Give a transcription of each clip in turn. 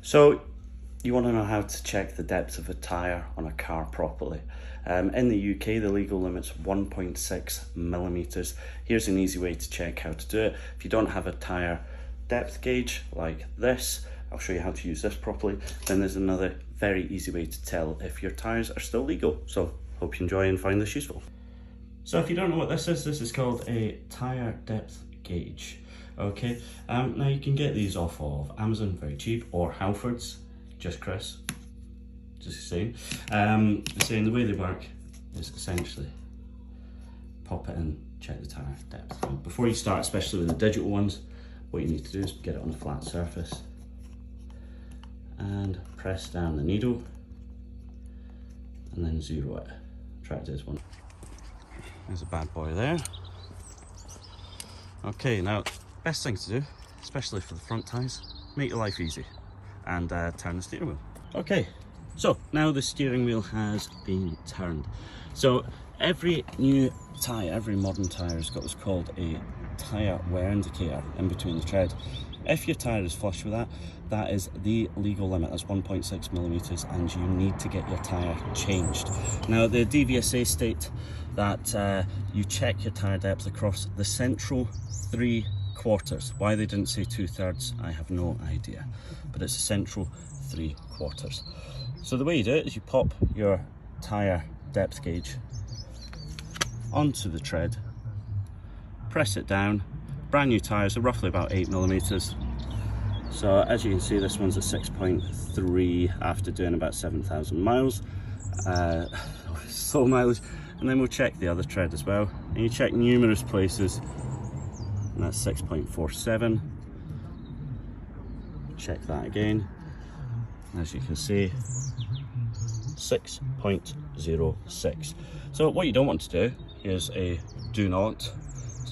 So you want to know how to check the depth of a tyre on a car properly. In the UK, the legal limit's 1.6 millimetres. Here's an easy way to check how to do it. If you don't have a tyre depth gauge like this, I'll show you how to use this properly. Then there's another very easy way to tell if your tyres are still legal. So hope you enjoy and find this useful. So if you don't know what this is called a tyre depth gauge. Okay, now you can get these off of Amazon, very cheap, or Halfords, just Chris, just the same. The way they work is essentially pop it in, check the tyre depth. Now, before you start, especially with the digital ones, what you need to do is get it on a flat surface and press down the needle and then zero it. Try to do this one. There's a bad boy there. Okay, now best thing to do, especially for the front tyres, make your life easy and turn the steering wheel. Okay, so now the steering wheel has been turned. So every new tyre, every modern tyre has got what's called a tyre wear indicator in between the tread. If your tyre is flush with that, that is the legal limit, that's 1.6 millimetres, and you need to get your tyre changed. Now the DVSA state that you check your tyre depth across the central 3/4. Why they didn't say 2/3, I have no idea, but it's a central 3/4. So the way you do it is you pop your tyre depth gauge onto the tread, press it down. Brand new tyres are roughly about 8 millimetres. So as you can see, this one's a 6.3 after doing about 7,000 miles. Slow mileage. And then we'll check the other tread as well. And you check numerous places, and that's 6.47. Check that again. As you can see, 6.06. So what you don't want to do is a do not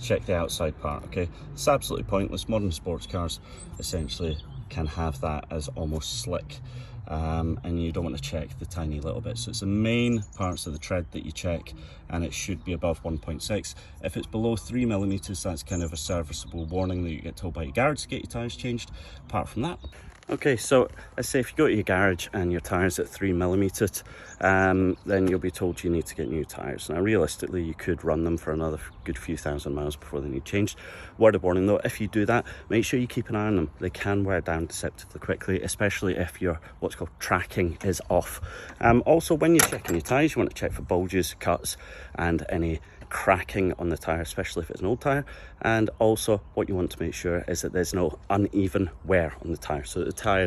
check the outside part, okay? It's absolutely pointless. Modern sports cars essentially can have that as almost slick, and you don't want to check the tiny little bits. So it's the main parts of the tread that you check, and it should be above 1.6. If it's below 3 millimetres, that's kind of a serviceable warning that you get told by your garage to get your tyres changed. Apart from that, okay, so let's say if you go to your garage and your tyres at 3 millimetres, then you'll be told you need to get new tyres. Now realistically, you could run them for another good few thousand miles before they need changed. Word of warning though, if you do that, make sure you keep an eye on them. They can wear down deceptively quickly, especially if your what's called tracking is off. Also, when you're checking your tyres, you want to check for bulges, cuts, and any cracking on the tyre, especially if it's an old tyre. And also what you want to make sure is that there's no uneven wear on the tyre, so the tyre